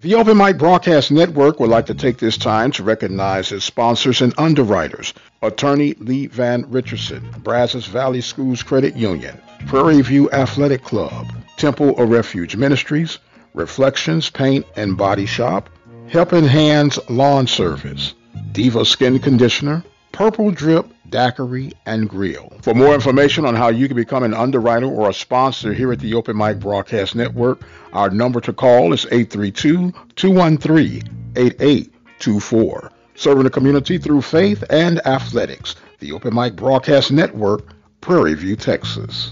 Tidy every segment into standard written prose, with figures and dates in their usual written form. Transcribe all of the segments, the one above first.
The Open Mic Broadcast Network would like to take this time to recognize its sponsors and underwriters: Attorney Lee Van Richardson, Brazos Valley Schools Credit Union, Prairie View Athletic Club, Temple of Refuge Ministries, Reflections Paint and Body Shop, Helping Hands Lawn Service, Diva Skin Conditioner, Purple Drip Daiquiri and Grill. For more information on how you can become an underwriter or a sponsor here at the Open Mic Broadcast Network, our number to call is 832-213-8824. Serving the community through faith and athletics. The Open Mic Broadcast Network, Prairie View, Texas.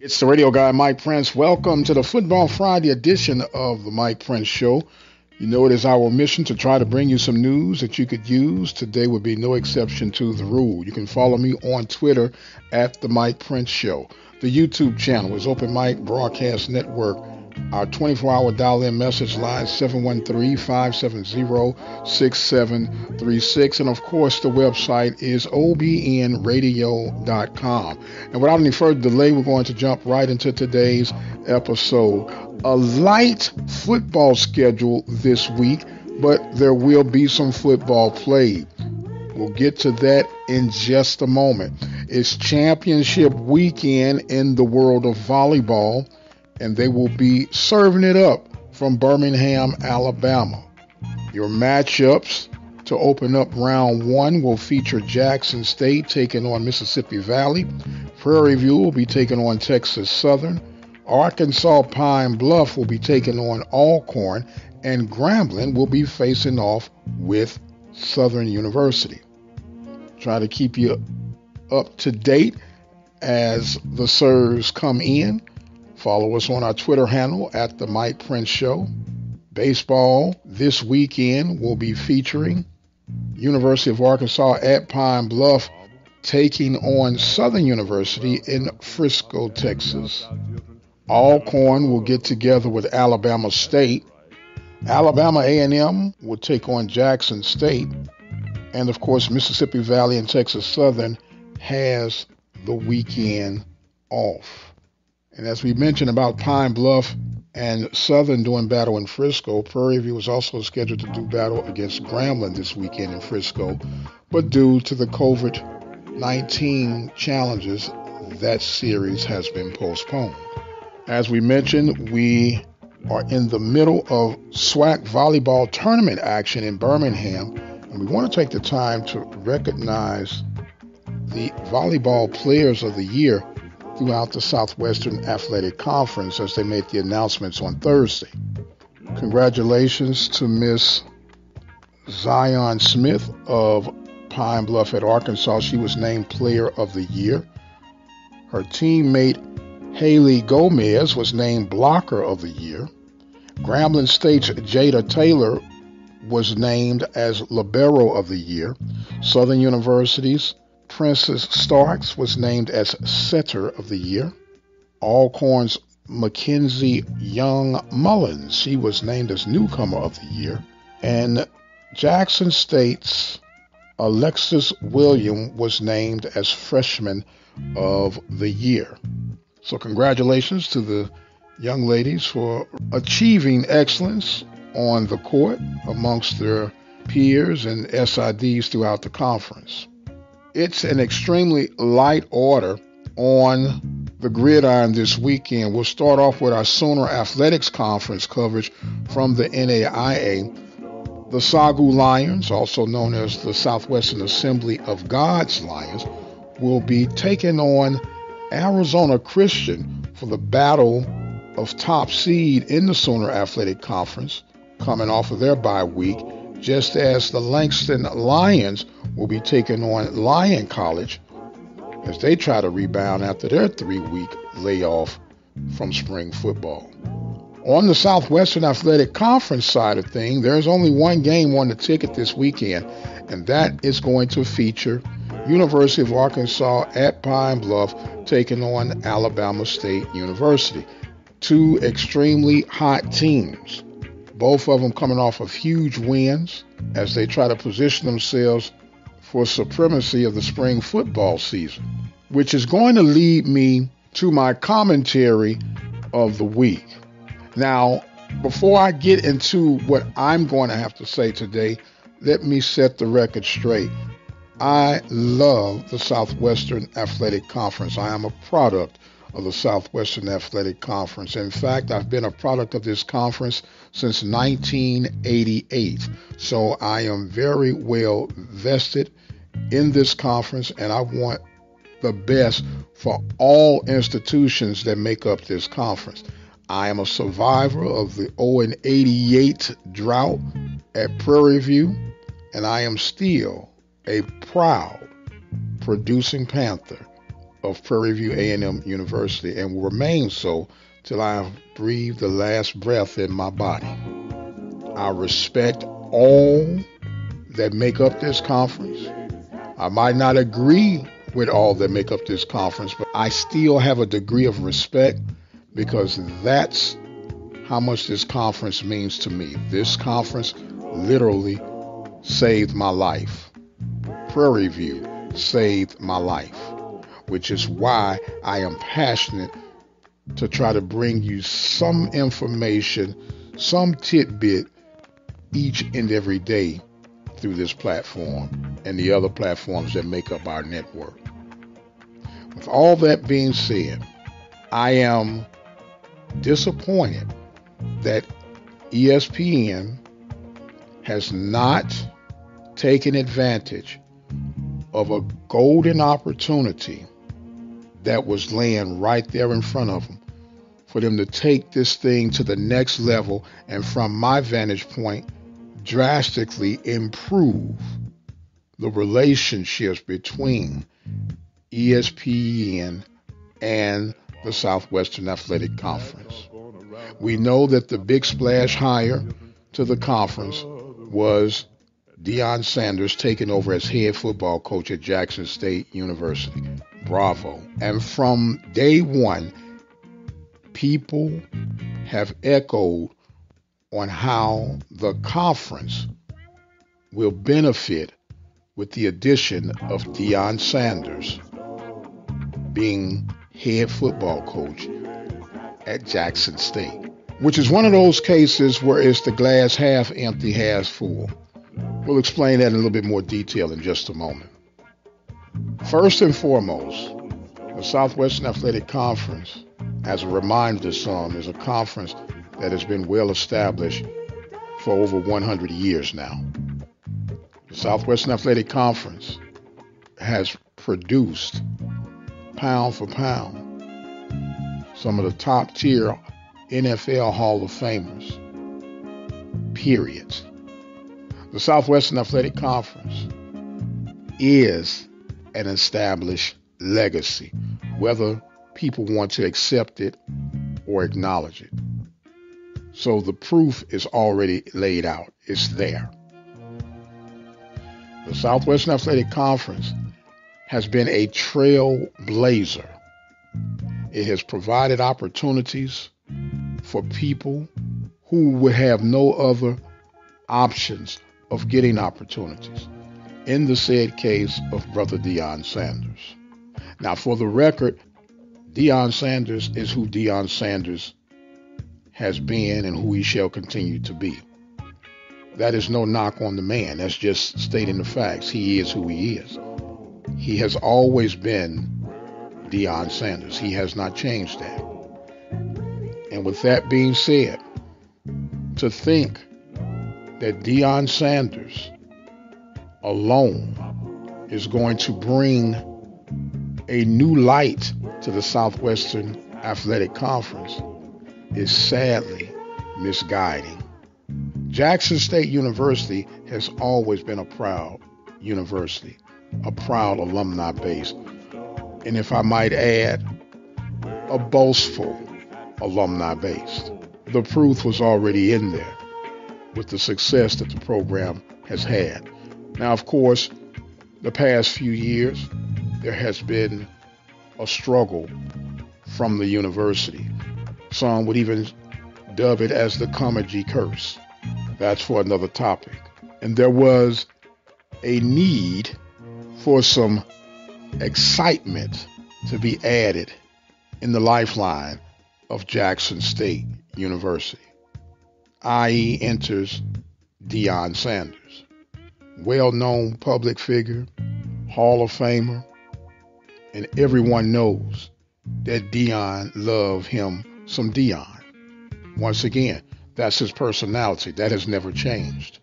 It's the radio guy, Mike Prince. Welcome to the Football Friday edition of the Mike Prince Show. You know it is our mission to try to bring you some news that you could use. Today would be no exception to the rule. You can follow me on Twitter at The Mike Prince Show. The YouTube channel is Open Mic Broadcast Network. Our 24-hour dial-in message line, 713-570-6736. And, of course, the website is obnradio.com. And without any further delay, we're going to jump right into today's episode. A light football schedule this week, but there will be some football played. We'll get to that in just a moment. It's championship weekend in the world of volleyball, and they will be serving it up from Birmingham, Alabama. Your matchups to open up round one will feature Jackson State taking on Mississippi Valley. Prairie View will be taking on Texas Southern. Arkansas Pine Bluff will be taking on Alcorn, and Grambling will be facing off with Southern University. Try to keep you up to date as the serves come in. Follow us on our Twitter handle at The Mike Prince Show. Baseball this weekend will be featuring University of Arkansas at Pine Bluff taking on Southern University in Frisco, Texas. Alcorn will get together with Alabama State. Alabama A&M will take on Jackson State. And, of course, Mississippi Valley and Texas Southern has the weekend off. And as we mentioned about Pine Bluff and Southern doing battle in Frisco, Prairie View is also scheduled to do battle against Grambling this weekend in Frisco. But due to the COVID-19 challenges, that series has been postponed. As we mentioned, we are in the middle of SWAC volleyball tournament action in Birmingham, and we want to take the time to recognize the volleyball players of the year throughout the Southwestern Athletic Conference as they made the announcements on Thursday. Congratulations to Miss Zion Smith of Pine Bluff at Arkansas. She was named Player of the Year. Her teammate Haley Gomez was named Blocker of the Year. Grambling State's Jada Taylor was named as Libero of the Year. Southern University's Princess Starks was named as Setter of the Year. Alcorn's Mackenzie Young Mullins, she was named as Newcomer of the Year. And Jackson State's Alexis William was named as Freshman of the Year. So congratulations to the young ladies for achieving excellence on the court amongst their peers and SIDs throughout the conference. It's an extremely light order on the gridiron this weekend. We'll start off with our Sooner Athletics Conference coverage from the NAIA. The Sagu Lions, also known as the Southwestern Assembly of God's Lions, will be taking on Arizona Christian for the battle of top seed in the Sooner Athletic Conference, coming off of their bye week, just as the Langston Lions will be taking on Lyon College as they try to rebound after their 3-week layoff from spring football. On the Southwestern Athletic Conference side of things, there's only one game on the ticket this weekend, and that is going to feature University of Arkansas at Pine Bluff taking on Alabama State University. Two extremely hot teams, both of them coming off of huge wins as they try to position themselves for supremacy of the spring football season, which is going to lead me to my commentary of the week. Now, Before I get into what I'm going to have to say today, let me set the record straight. I love the Southwestern Athletic Conference. I am a product of the Southwestern Athletic Conference. In fact, I've been a product of this conference since 1988. So I am very well vested in this conference, and I want the best for all institutions that make up this conference. I am a survivor of the 0-88 drought at Prairie View, and I am still a proud producing Panther of Prairie View A&M University, and will remain so till I have breathed the last breath in my body. I respect all that make up this conference. I might not agree with all that make up this conference, but I still have a degree of respect because that's how much this conference means to me. This conference literally saved my life. Prairie View saved my life, which is why I am passionate to try to bring you some information, some tidbit each and every day through this platform and the other platforms that make up our network. With all that being said, I am disappointed that ESPN has not taken advantage of a golden opportunity that was laying right there in front of them for them to take this thing to the next level and, from my vantage point, drastically improve the relationships between ESPN and the Southwestern Athletic Conference. We know that the big splash hire to the conference was Deion Sanders taking over as head football coach at Jackson State University. Bravo. And from day one, people have echoed on how the conference will benefit with the addition of Deion Sanders being head football coach at Jackson State, which is one of those cases where it's the glass half empty, half full. We'll explain that in a little bit more detail in just a moment. First and foremost, the Southwestern Athletic Conference, as a reminder to some, is a conference that has been well established for over 100 years now. The Southwestern Athletic Conference has produced, pound for pound, some of the top tier NFL Hall of Famers, period. The Southwestern Athletic Conference is an established legacy, whether people want to accept it or acknowledge it. So the proof is already laid out. It's there. The Southwestern Athletic Conference has been a trailblazer. It has provided opportunities for people who would have no other options of getting opportunities. In the said case of Brother Deion Sanders. Now, for the record, Deion Sanders is who Deion Sanders has been and who he shall continue to be. That is no knock on the man. That's just stating the facts. He is who he is. He has always been Deion Sanders. He has not changed that. And with that being said, to think that Deion Sanders alone is going to bring a new light to the Southwestern Athletic Conference is sadly misguiding. Jackson State University has always been a proud university, a proud alumni base, and if I might add, a boastful alumni base. The proof was already in there with the success that the program has had. Now, of course, the past few years, there has been a struggle from the university. Some would even dub it as the Comedy curse. That's for another topic. And there was a need for some excitement to be added in the lifeline of Jackson State University. i.e. enters Deion Sanders. Well-known public figure, Hall of Famer, and everyone knows that Deion loved him some Deion. Once again, that's his personality. That has never changed.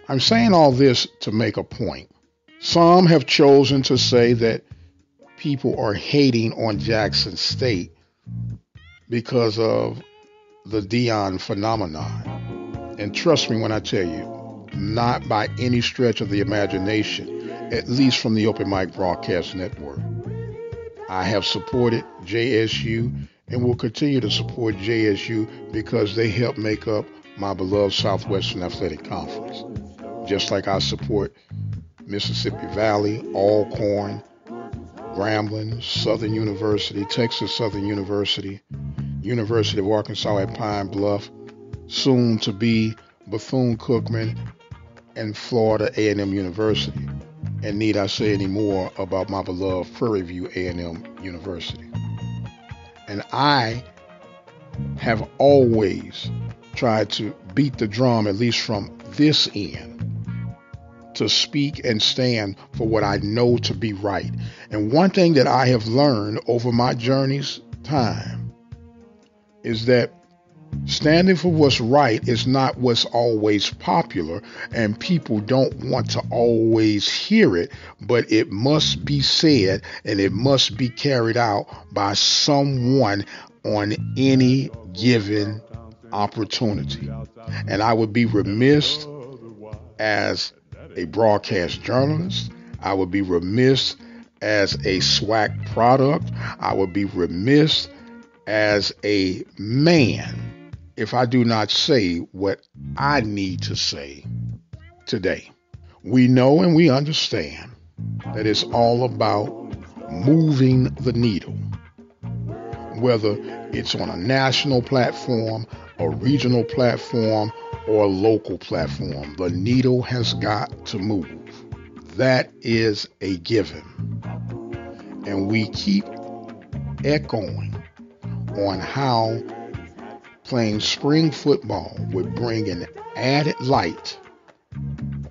I'm saying all this to make a point. Some have chosen to say that people are hating on Jackson State because of the Deion phenomenon. And trust me when I tell you, not by any stretch of the imagination, at least from the Open Mic Broadcast Network. I have supported JSU and will continue to support JSU because they help make up my beloved Southwestern Athletic Conference. Just like I support Mississippi Valley, Alcorn, Grambling, Southern University, Texas Southern University, University of Arkansas at Pine Bluff, soon to be Bethune-Cookman, and Florida A&M University. And need I say any more about my beloved Prairie View A&M University? And I have always tried to beat the drum, at least from this end, to speak and stand for what I know to be right. And one thing that I have learned over my journey's time is that standing for what's right is not what's always popular, and people don't want to always hear it, but it must be said and it must be carried out by someone on any given opportunity. And I would be remiss as a broadcast journalist, I would be remiss as a SWAC product, I would be remiss as a man if I do not say what I need to say today. We know and we understand that it's all about moving the needle, whether it's on a national platform, a regional platform, or a local platform. The needle has got to move. That is a given. And we keep echoing on how playing spring football would bring an added light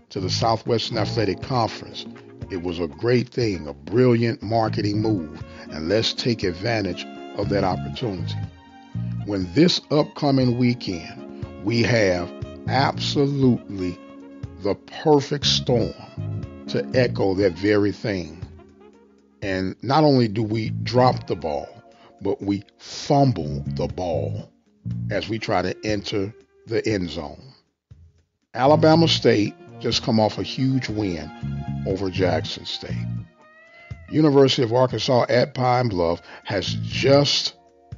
to the Southwestern Athletic Conference. It was a great thing, a brilliant marketing move, and let's take advantage of that opportunity. When this upcoming weekend, we have absolutely the perfect storm to echo that very thing. And not only do we drop the ball, but we fumble the ball as we try to enter the end zone. Alabama State just come off a huge win over Jackson State. University of Arkansas at Pine Bluff has just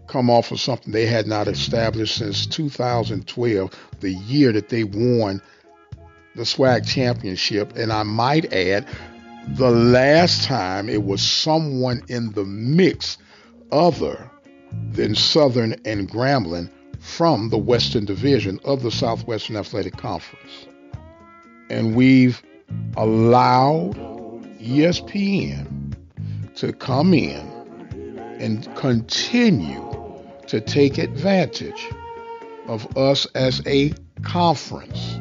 come off of something they had not established since 2012, the year that they won the SWAC championship. And I might add, the last time it was someone in the mix other than Southern and Grambling from the Western Division of the Southwestern Athletic Conference. And we've allowed ESPN to come in and continue to take advantage of us as a conference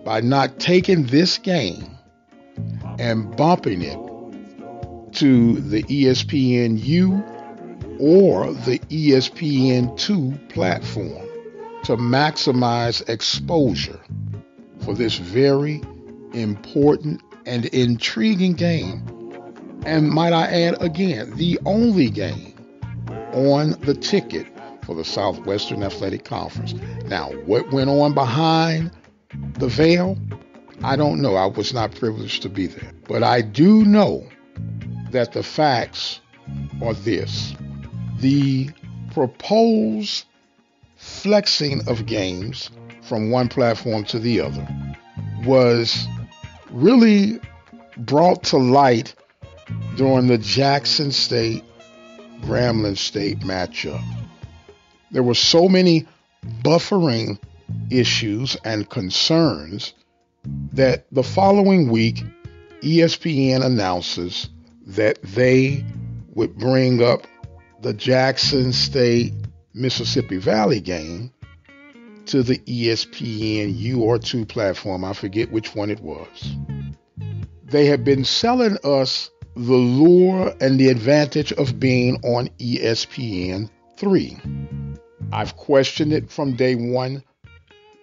by not taking this game and bumping it to the ESPNU or the ESPN2 platform to maximize exposure for this very important and intriguing game. And might I add again, the only game on the ticket for the Southwestern Athletic Conference. Now, what went on behind the veil, I don't know. I was not privileged to be there. But I do know that the facts are this. The proposed flexing of games from one platform to the other was really brought to light during the Jackson State Grambling State matchup. There were so many buffering issues and concerns that the following week ESPN announces that they would bring up the Jackson State Mississippi Valley game to the ESPN or 2 platform. I forget which one it was. They have been selling us the lure and the advantage of being on ESPN 3. I've questioned it from day one,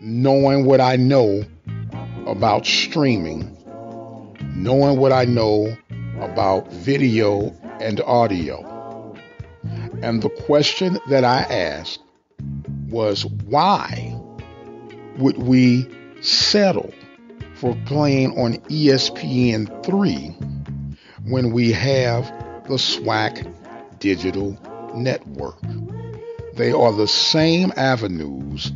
knowing what I know about streaming, knowing what I know about video and audio. And the question that I asked was, why would we settle for playing on ESPN 3 when we have the SWAC digital network? They are the same avenues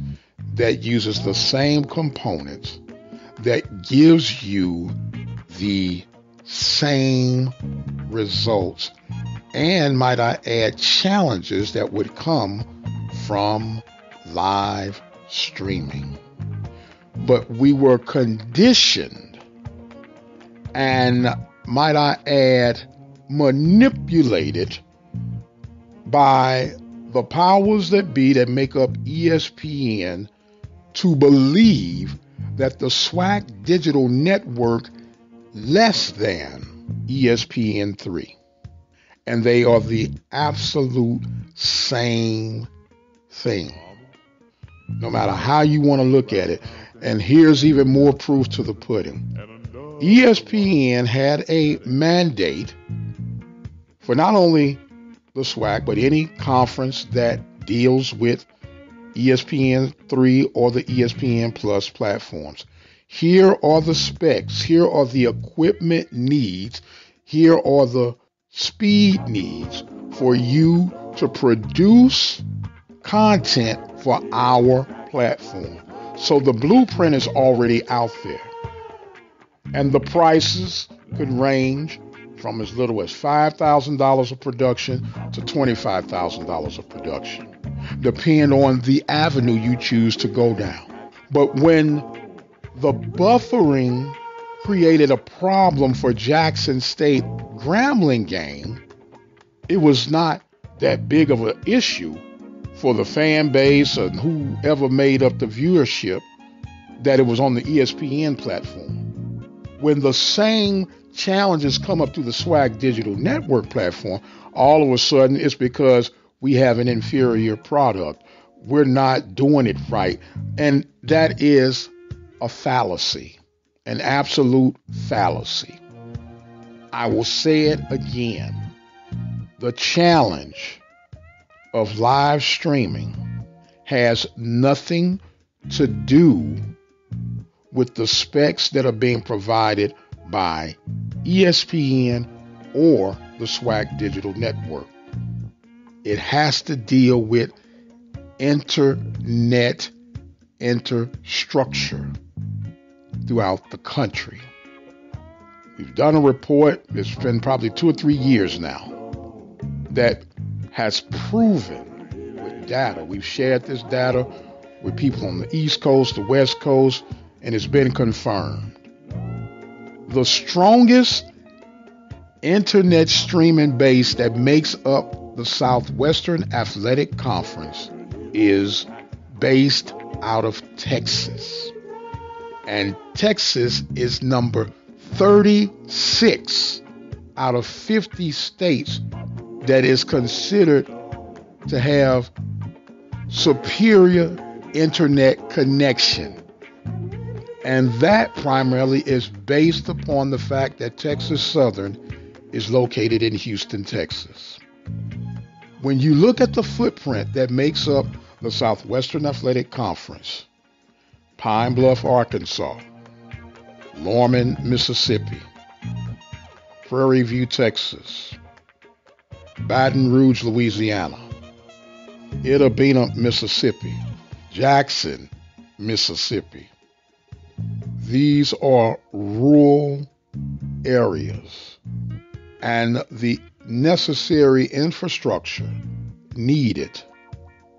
that uses the same components that gives you the same results, and might I add, challenges that would come from live streaming. But we were conditioned and, might I add, manipulated by the powers that be that make up ESPN to believe that the SWAC digital network less than ESPN 3. And they are the absolute same thing, no matter how you want to look at it. And here's even more proof to the pudding. ESPN had a mandate for not only the SWAC, but any conference that deals with ESPN 3 or the ESPN Plus platforms. Here are the specs. Here are the equipment needs. Here are the speed needs for you to produce content for our platform. So the blueprint is already out there. And the prices could range from as little as $5,000 of production to $25,000 of production, depending on the avenue you choose to go down. But when the buffering created a problem for Jackson State Grambling game, it was not that big of an issue for the fan base and whoever made up the viewership that it was on the ESPN platform. When the same challenges come up through the SWAC digital network platform, all of a sudden it's because we have an inferior product. We're not doing it right. And that is a fallacy, an absolute fallacy. I will say it again. The challenge of live streaming has nothing to do with the specs that are being provided by ESPN or the SWAC digital network. It has to deal with internet infrastructure throughout the country. We've done a report, it's been probably 2 or 3 years now, that has proven with data. We've shared this data with people on the East Coast, the West Coast, and it's been confirmed. The strongest internet streaming base that makes up the Southwestern Athletic Conference is based out of Texas. And Texas is number 36 out of 50 states that is considered to have superior internet connection. And that primarily is based upon the fact that Texas Southern is located in Houston, Texas. When you look at the footprint that makes up the Southwestern Athletic Conference, Pine Bluff, Arkansas, Lorman, Mississippi, Prairie View, Texas, Baton Rouge, Louisiana, Itta Bena, Mississippi, Jackson, Mississippi. These are rural areas, and the necessary infrastructure needed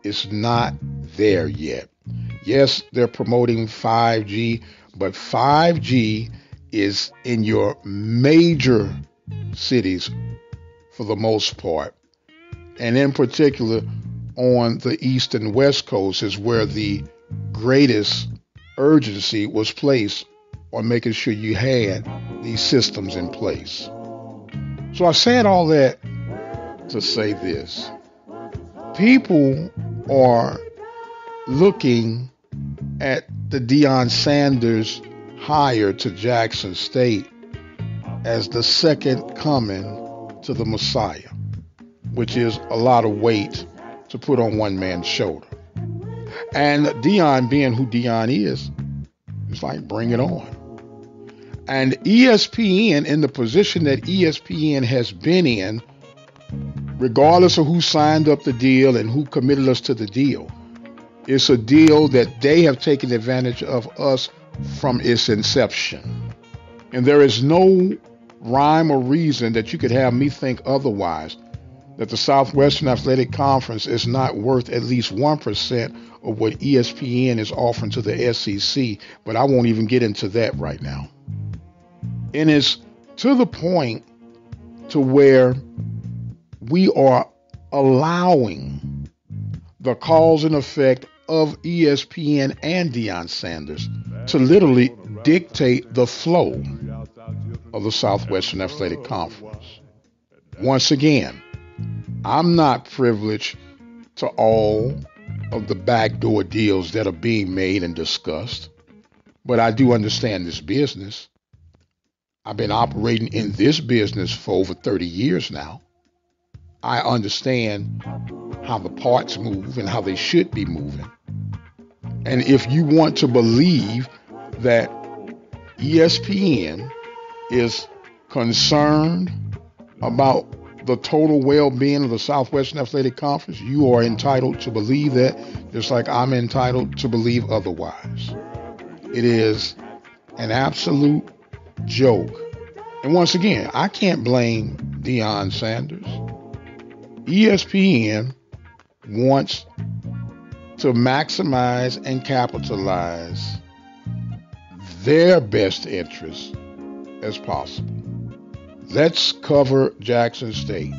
is not there yet. Yes, they're promoting 5G, but 5G is in your major cities for the most part. And in particular, on the East and West Coast is where the greatest urgency was placed on making sure you had these systems in place. So I said all that to say this. People are looking at the Deion Sanders hire to Jackson State as the second coming to the Messiah, which is a lot of weight to put on one man's shoulder. And Deion, being who Deion is, it's like, bring it on. And ESPN, in the position that ESPN has been in, regardless of who signed up the deal and who committed us to the deal, it's a deal that they have taken advantage of us from its inception. And there is no rhyme or reason that you could have me think otherwise, that the Southwestern Athletic Conference is not worth at least 1% of what ESPN is offering to the SEC, but I won't even get into that right now. And it's to the point to where we are allowing the cause and effect of ESPN and Deion Sanders to literally dictate the flow of the Southwestern Athletic Conference. Once again, I'm not privileged to all of the backdoor deals that are being made and discussed, but I do understand this business. I've been operating in this business for over 30 years now. I understand how the parts move and how they should be moving. And if you want to believe that ESPN is concerned about the total well-being of the Southwestern Athletic Conference, you are entitled to believe that, just like I'm entitled to believe otherwise. It is an absolute joke. And once again, I can't blame Deion Sanders. ESPN wants to maximize and capitalize their best interests as possible. Let's cover Jackson State.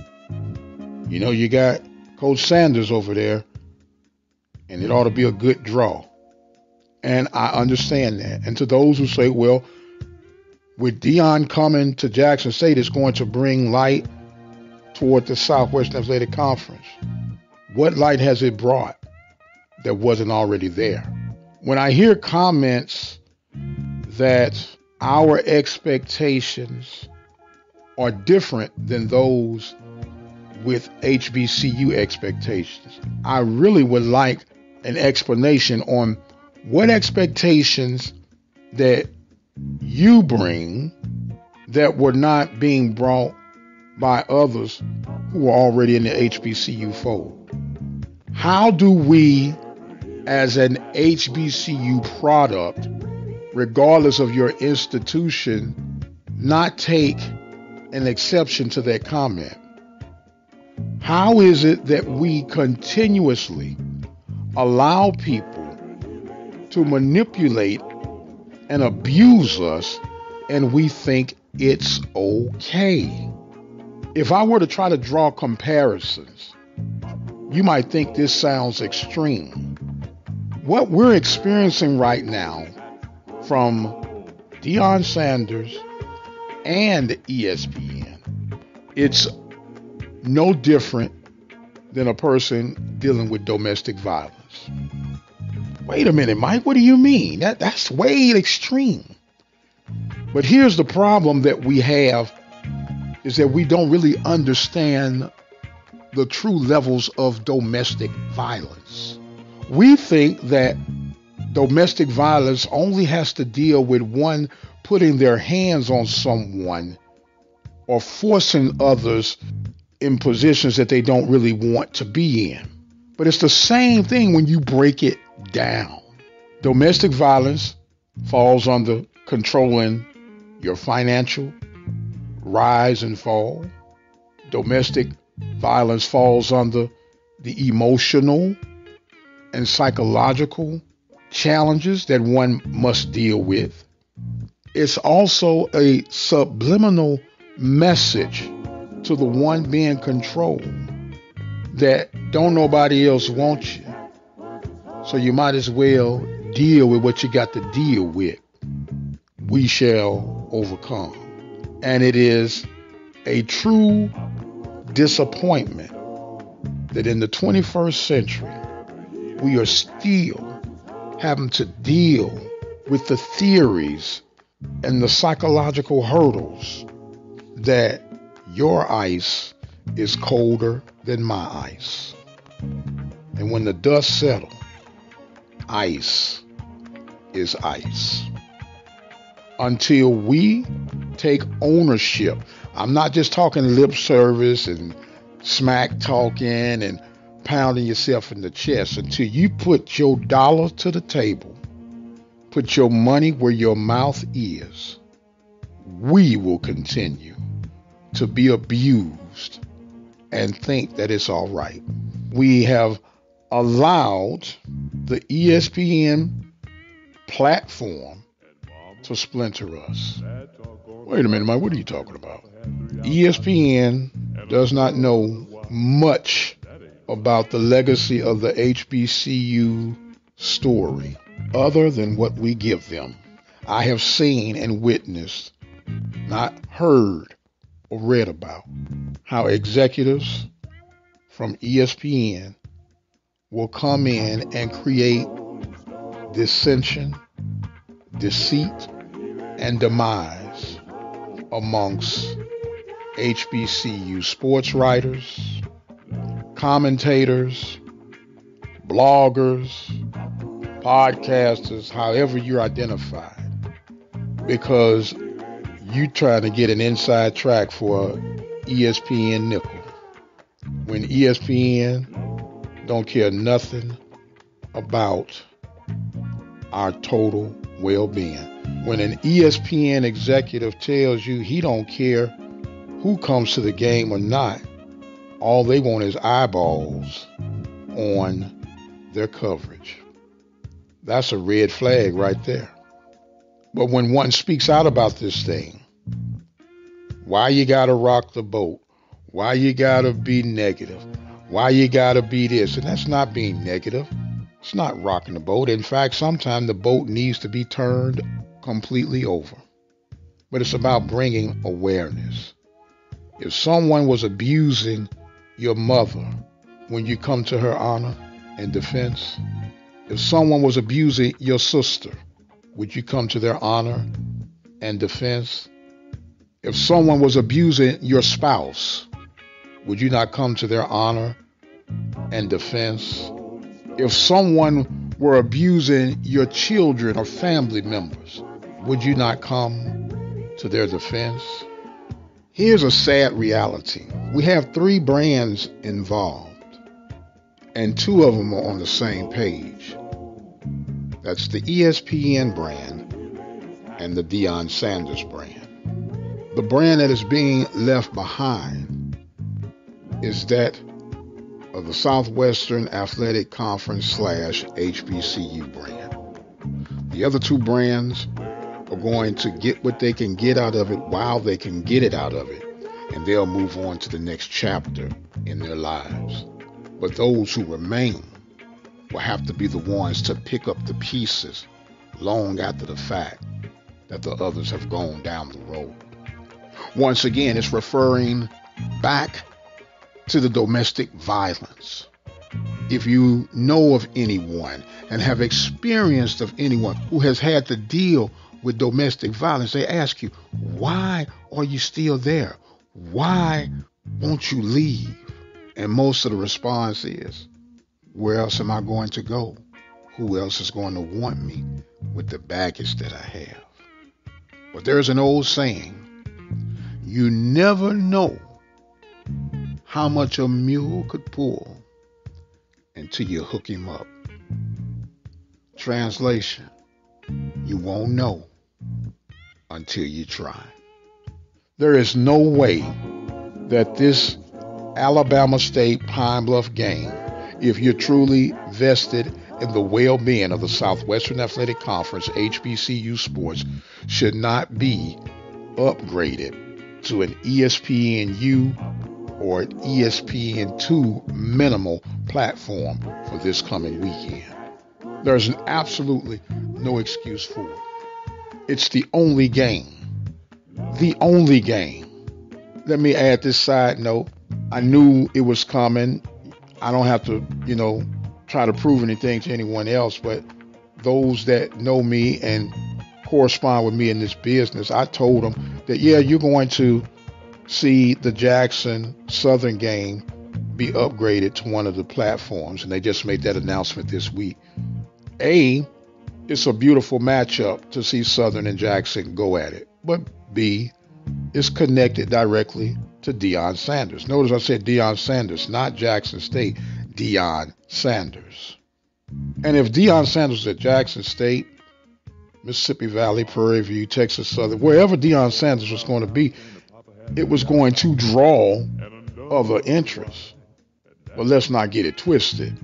You know, you got Coach Sanders over there, and it ought to be a good draw. And I understand that. And to those who say, well, with Deion coming to Jackson State, it's going to bring light toward the Southwestern Athletic Conference. What light has it brought that wasn't already there? When I hear comments that our expectations are different than those with HBCU expectations, I really would like an explanation on what expectations that you bring that were not being brought by others who are already in the HBCU fold. How do we, as an HBCU product, regardless of your institution, not take an exception to that comment? How is it that we continuously allow people to manipulate and abuse us, and we think it's okay? If I were to try to draw comparisons, you might think this sounds extreme. What we're experiencing right now from Deion Sanders and ESPN, it's no different than a person dealing with domestic violence. Wait a minute, Mike, what do you mean? That's way extreme. But here's the problem that we have, is that we don't really understand the true levels of domestic violence. We think that domestic violence only has to deal with one putting their hands on someone or forcing others in positions that they don't really want to be in. But it's the same thing when you break it down. Domestic violence falls under controlling your financial rise and fall. Domestic violence falls under the emotional and psychological challenges that one must deal with. It's also a subliminal message to the one being controlled that don't nobody else want you. So you might as well deal with what you got to deal with. We shall overcome. And it is a true disappointment that in the 21st century, we are still having to deal with the theories and the psychological hurdles that your ice is colder than my ice. And when the dust settles, ice is ice. Until we take ownership, I'm not just talking lip service and smack talking and pounding yourself in the chest. Until you put your dollar to the table, put your money where your mouth is, we will continue to be abused and think that it's all right. We have allowed the ESPN platform to splinter us. Wait a minute, Mike, what are you talking about? ESPN does not know much about the legacy of the HBCU story other than what we give them. I have seen and witnessed, not heard or read about, how executives from ESPN will come in and create dissension, deceit, and demise amongst HBCU sports writers, commentators, bloggers, podcasters, however you're identified, because you trying to get an inside track for ESPN nickel when ESPN don't care nothing about our total well-being. When an ESPN executive tells you he don't care who comes to the game or not, all they want is eyeballs on their coverage. That's a red flag right there. But when one speaks out about this thing, why you gotta rock the boat, why you gotta be negative, why you gotta be this, and that's not being negative. It's not rocking the boat. In fact, sometimes the boat needs to be turned completely over. But it's about bringing awareness. If someone was abusing your mother, when you come to her honor and defense? If someone was abusing your sister, would you come to their honor and defense? If someone was abusing your spouse, would you not come to their honor and defense? If someone were abusing your children or family members, would you not come to their defense? Here's a sad reality. We have 3 brands involved, and 2 of them are on the same page. That's the ESPN brand and the Deion Sanders brand. The brand that is being left behind is that of the Southwestern Athletic Conference / HBCU brand. The other 2 brands are going to get what they can get out of it while they can get it out of it, and they'll move on to the next chapter in their lives. But those who remain will have to be the ones to pick up the pieces long after the fact that the others have gone down the road. Once again, it's referring back to the domestic violence. If you know of anyone and have experienced of anyone who has had to deal with domestic violence, they ask you, why are you still there? Why won't you leave? And most of the response is, where else am I going to go? Who else is going to want me with the baggage that I have? But there's an old saying, you never know how much a mule could pull until you hook him up. Translation, you won't know until you try. There is no way that this Alabama State Pine Bluff game, if you're truly vested in the well-being of the Southwestern Athletic Conference HBCU sports, should not be upgraded to an ESPNU or ESPN2 minimal platform for this coming weekend. There's absolutely no excuse for it. It's the only game. The only game. Let me add this side note. I knew it was coming. I don't have to, try to prove anything to anyone else, but those that know me and correspond with me in this business, I told them that, yeah, you're going to see the Jackson Southern game be upgraded to one of the platforms, and they just made that announcement this week. It's a beautiful matchup to see Southern and Jackson go at it, but B, it's connected directly to Deion Sanders. Notice I said Deion Sanders, not Jackson State, Deion Sanders. And if Deion Sanders was at Jackson State, Mississippi Valley, Prairie View, Texas Southern, wherever Deion Sanders was going to be, it was going to draw other interests. But let's not get it twisted.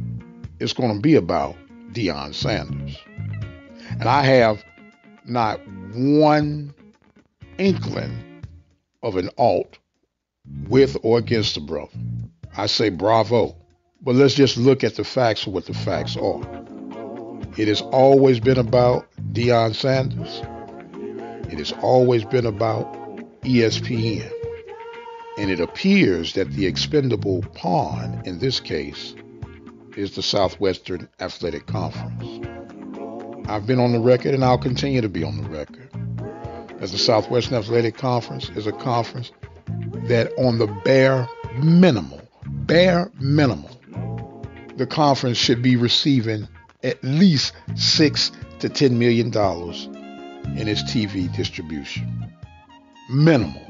It's going to be about Deion Sanders. And I have not one inkling of an alt with or against the brother. I say bravo. But let's just look at the facts for what the facts are. It has always been about Deion Sanders. It has always been about ESPN. And it appears that the expendable pawn in this case is the Southwestern Athletic Conference. I've been on the record and I'll continue to be on the record that the Southwestern Athletic Conference is a conference that on the bare minimum, the conference should be receiving at least $6 to $10 million in its TV distribution. Minimal.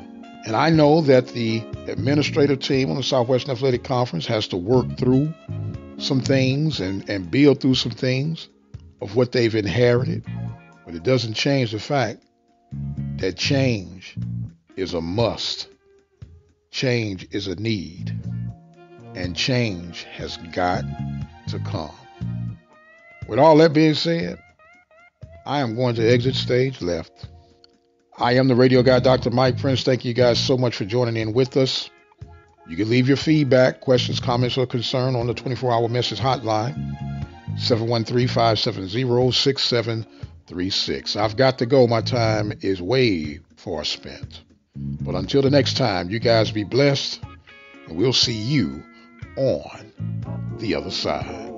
And I know that the administrative team on the Southwestern Athletic Conference has to work through some things and build through some things of what they've inherited. But it doesn't change the fact that change is a must. Change is a need. And change has got to come. With all that being said, I am going to exit stage left. I am the radio guy, Dr. Mike Prince. Thank you guys so much for joining in with us. You can leave your feedback, questions, comments, or concern on the 24-hour message hotline, 713-570-6736. I've got to go. My time is way far spent. But until the next time, you guys be blessed, and we'll see you on the other side.